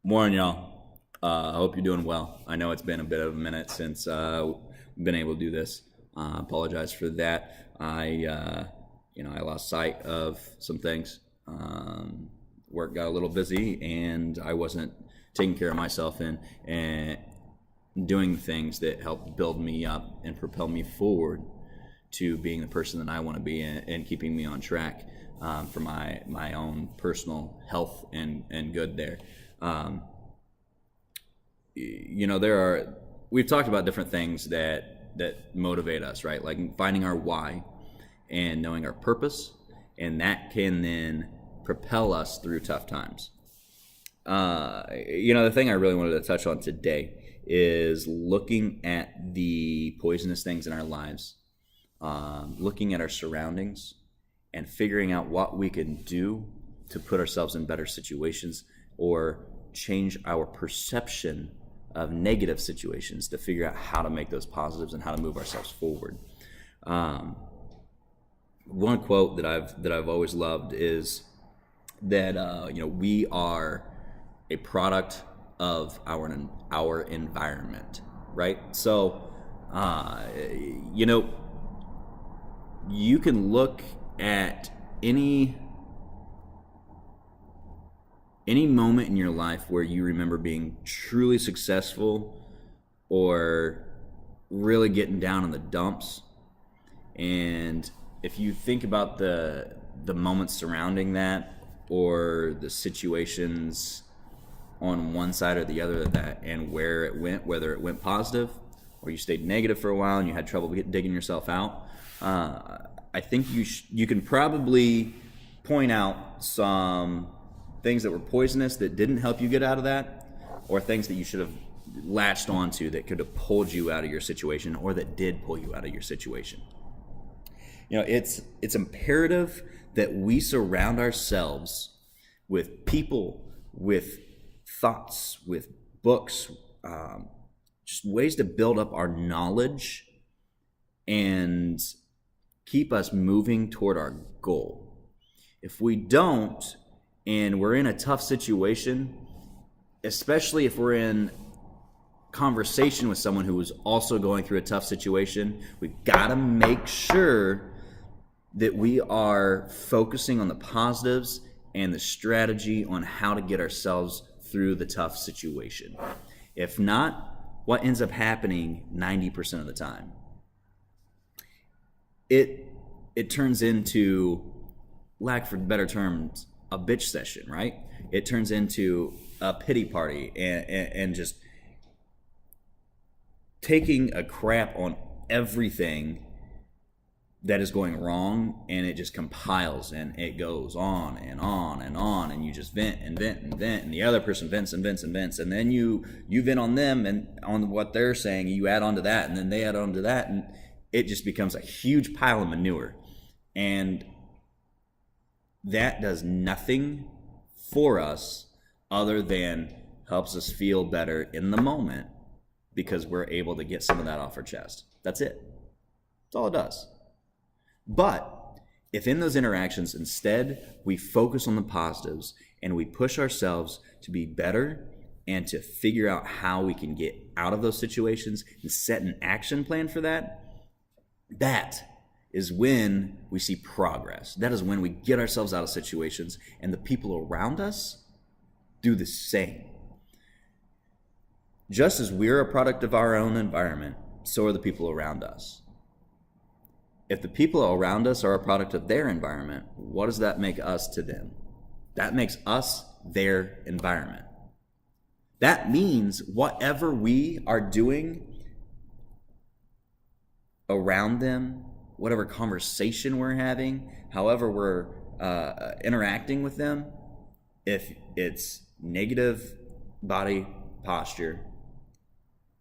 Morning, y'all. I hope you're doing well. I know it's been a bit of a minute since we've been able to do this. Apologize for that. I lost sight of some things. Work got a little busy, and I wasn't taking care of myself and doing things that help build me up and propel me forward to being the person that I want to be and keeping me on track for my own personal health and good there. Um, there are we've talked about different things that motivate us, right? Like finding our why and knowing our purpose, and that can then propel us through tough times. The thing I really wanted to touch on today is looking at the poisonous things in our lives, looking at our surroundings, and figuring out what we can do to put ourselves in better situations or change our perception of negative situations to figure out how to make those positives and how to move ourselves forward. Um, One quote that I've always loved is that we are a product of our environment, right? So, uh, you know, you can look at any moment in your life where you remember being truly successful or really getting down in the dumps. And if you think about the moments surrounding that or the situations on one side or the other of that and where it went, whether it went positive or you stayed negative for a while and you had trouble digging yourself out, I think you can probably point out some things that were poisonous that didn't help you get out of that, or things that you should have latched onto that could have pulled you out of your situation or that did pull you out of your situation. It's imperative that we surround ourselves with people, with thoughts, with books, just ways to build up our knowledge and keep us moving toward our goal. If we don't, and we're in a tough situation, especially if we're in conversation with someone who is also going through a tough situation, we've got to make sure that we are focusing on the positives and the strategy on how to get ourselves through the tough situation. If not, what ends up happening 90% of the time? It turns into, lack for better terms, a bitch session, right? It turns into a pity party and just taking a crap on everything that is going wrong, and it just compiles and it goes on and on and on, and you just vent and vent and vent, and the other person vents and vents and vents, and then you vent on them and on what they're saying, you add on to that, and then they add on to that, and it just becomes a huge pile of manure. And that does nothing for us other than helps us feel better in the moment because we're able to get some of that off our chest. That's it. That's all it does. But if in those interactions instead we focus on the positives and we push ourselves to be better and to figure out how we can get out of those situations and set an action plan for that, that is when we see progress. That is when we get ourselves out of situations and the people around us do the same. Just as we're a product of our own environment, so are the people around us. If the people around us are a product of their environment, what does that make us to them? That makes us their environment. That means whatever we are doing around them, whatever conversation we're having, however we're interacting with them, if it's negative body posture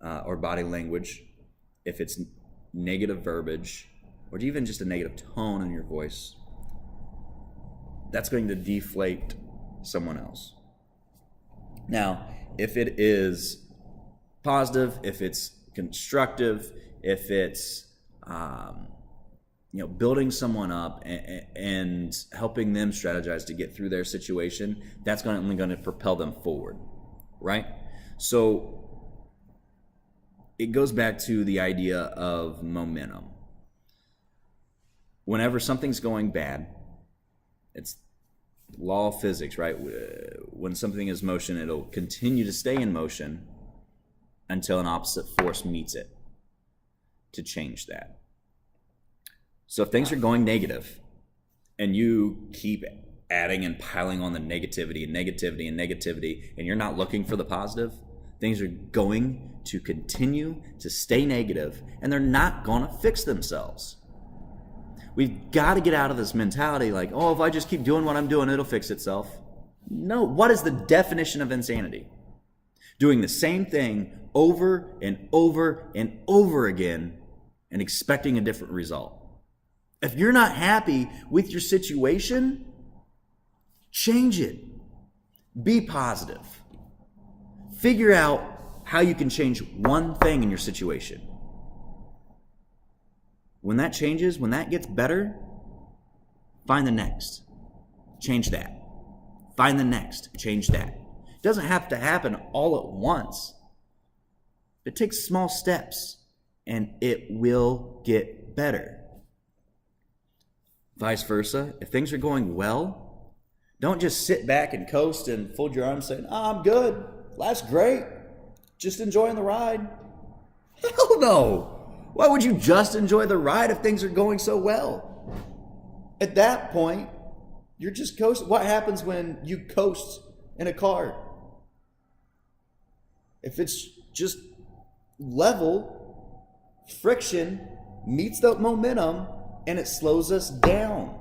or body language, if it's negative verbiage, or even just a negative tone in your voice, that's going to deflate someone else. Now, if it is positive, if it's constructive, if it's building someone up and helping them strategize to get through their situation, that's only going to propel them forward. right? So it goes back to the idea of momentum. Whenever something's going bad, it's law of physics, right? When something is motion, it'll continue to stay in motion until an opposite force meets it to change that. So if things are going negative and you keep adding and piling on the negativity and negativity and negativity, and you're not looking for the positive, things are going to continue to stay negative, and they're not going to fix themselves. We've got to get out of this mentality like, oh, if I just keep doing what I'm doing, it'll fix itself. No. What is the definition of insanity? Doing the same thing over and over and over again and expecting a different result. If you're not happy with your situation, change it. Be positive. Figure out how you can change one thing in your situation. When that changes, when that gets better, find the next. Change that. Find the next. Change that. It doesn't have to happen all at once. It takes small steps, and it will get better. Vice versa, if things are going well, don't just sit back and coast and fold your arms saying, oh, I'm good. Life's great. Just enjoying the ride. Hell no. Why would you just enjoy the ride if things are going so well? At that point, you're just coasting. What happens when you coast in a car? If it's just level, friction meets the momentum and it slows us down.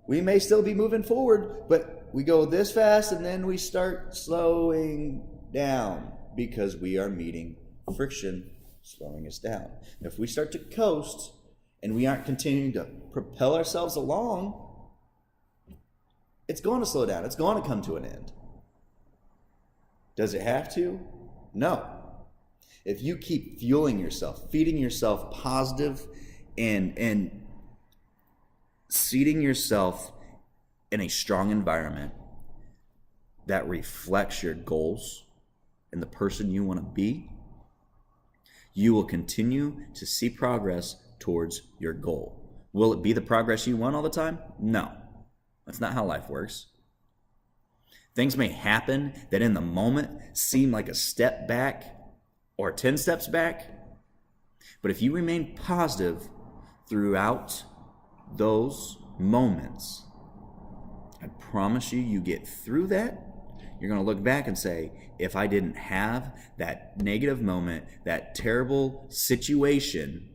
We may still be moving forward, but we go this fast and then we start slowing down because we are meeting friction slowing us down. If we start to coast and we aren't continuing to propel ourselves along, it's going to slow down. It's going to come to an end. Does it have to? No. If you keep fueling yourself, feeding yourself positive and seating yourself in a strong environment that reflects your goals and the person you want to be, you will continue to see progress towards your goal. Will it be the progress you want all the time? No. That's not how life works. Things may happen that in the moment seem like a step back or 10 steps back, but if you remain positive throughout those moments, I promise you, you get through that, you're going to look back and say, if I didn't have that negative moment, that terrible situation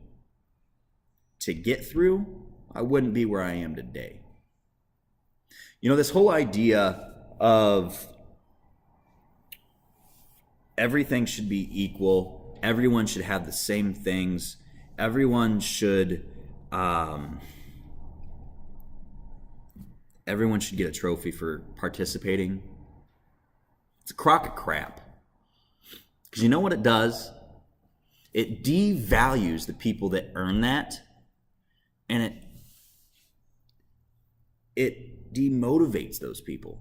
to get through, I wouldn't be where I am today. You know, this whole idea of everything should be equal, everyone should have the same things, everyone should get a trophy for participating. It's a crock of crap. Because you know what it does? It devalues the people that earn that, and it demotivates those people.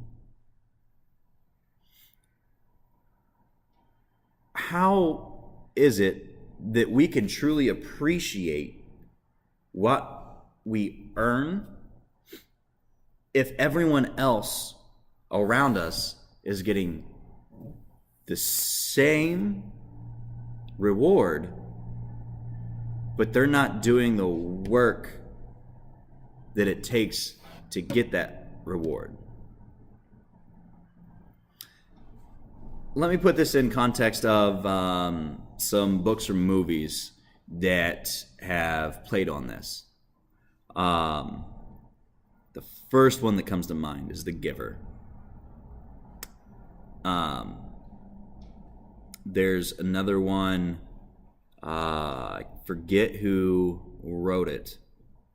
How is it that we can truly appreciate what we earn if everyone else around us is getting the same reward, but they're not doing the work that it takes to get that reward? Let me put this in context of some books or movies that have played on this. The first one that comes to mind is The Giver. There's another one, I forget who wrote it,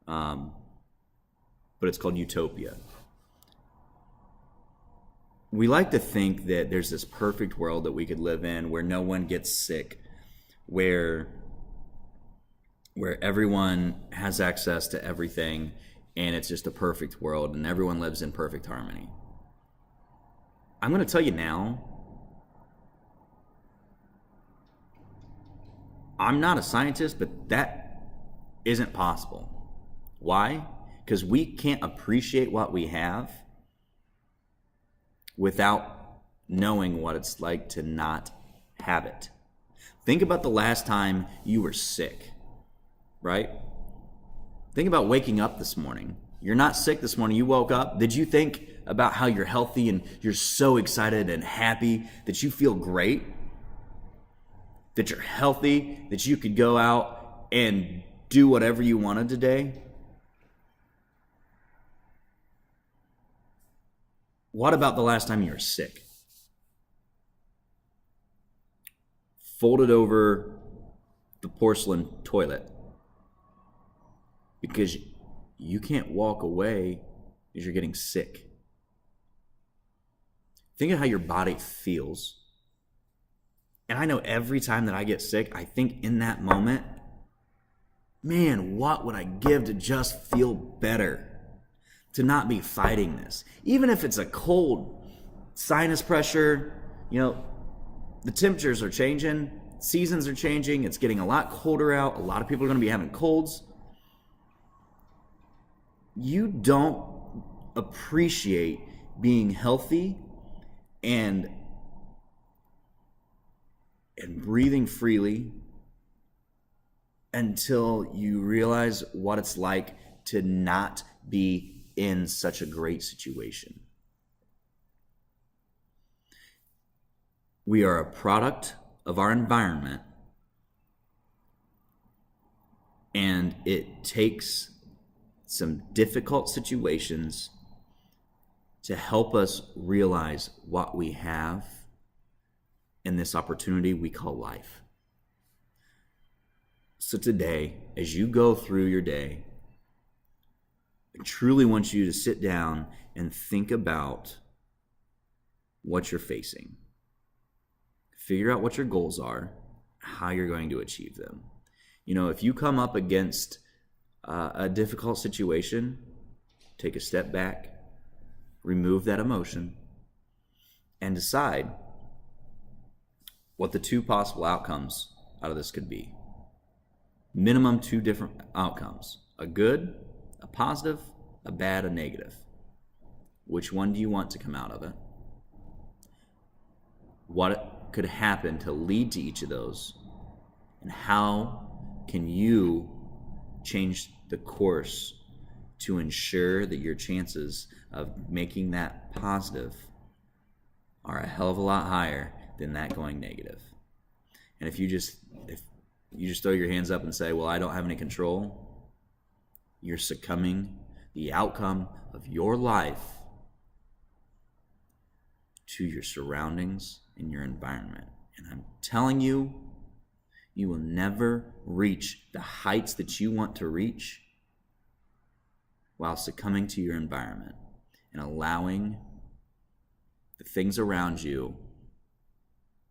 but it's called Utopia. We like to think that there's this perfect world that we could live in where no one gets sick, where everyone has access to everything, and it's just a perfect world, and everyone lives in perfect harmony. I'm going to tell you now, I'm not a scientist, but that isn't possible. Why? Because we can't appreciate what we have without knowing what it's like to not have it. Think about the last time you were sick, right? Think about waking up this morning. You're not sick this morning. You woke up. Did you think about how you're healthy and you're so excited and happy that you feel great? That you're healthy, that you could go out and do whatever you wanted today? What about the last time you were sick? Folded over the porcelain toilet because you can't walk away because you're getting sick. Think of how your body feels. And I know every time that I get sick, I think in that moment, man, what would I give to just feel better? To not be fighting this. Even if it's a cold, sinus pressure, the temperatures are changing, seasons are changing, it's getting a lot colder out, a lot of people are going to be having colds. You don't appreciate being healthy and breathing freely until you realize what it's like to not be in such a great situation. We are a product of our environment, and it takes some difficult situations to help us realize what we have in this opportunity we call life. So today, as you go through your day, I truly want you to sit down and think about what you're facing. Figure out what your goals are, how you're going to achieve them. If you come up against a difficult situation, take a step back, remove that emotion, and decide what the two possible outcomes out of this could be. Minimum 2 different outcomes: a good, a positive, a bad, a negative. Which one do you want to come out of it? What could happen to lead to each of those? And how can you change the course to ensure that your chances of making that positive are a hell of a lot higher than that going negative? And if you just throw your hands up and say, well, I don't have any control, you're succumbing the outcome of your life to your surroundings and your environment. And I'm telling you, you will never reach the heights that you want to reach while succumbing to your environment and allowing the things around you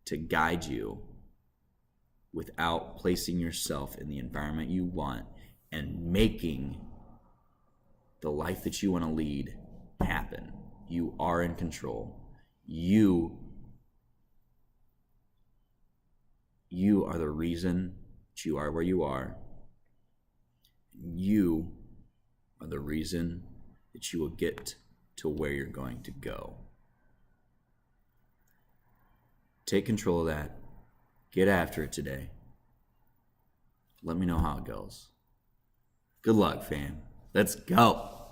to guide you without placing yourself in the environment you want and making the life that you want to lead happen. You are in control. You are the reason that you are where you are. You are the reason that you will get to where you're going to go. Take control of that. Get after it today. Let me know how it goes. Good luck, fam. Let's go.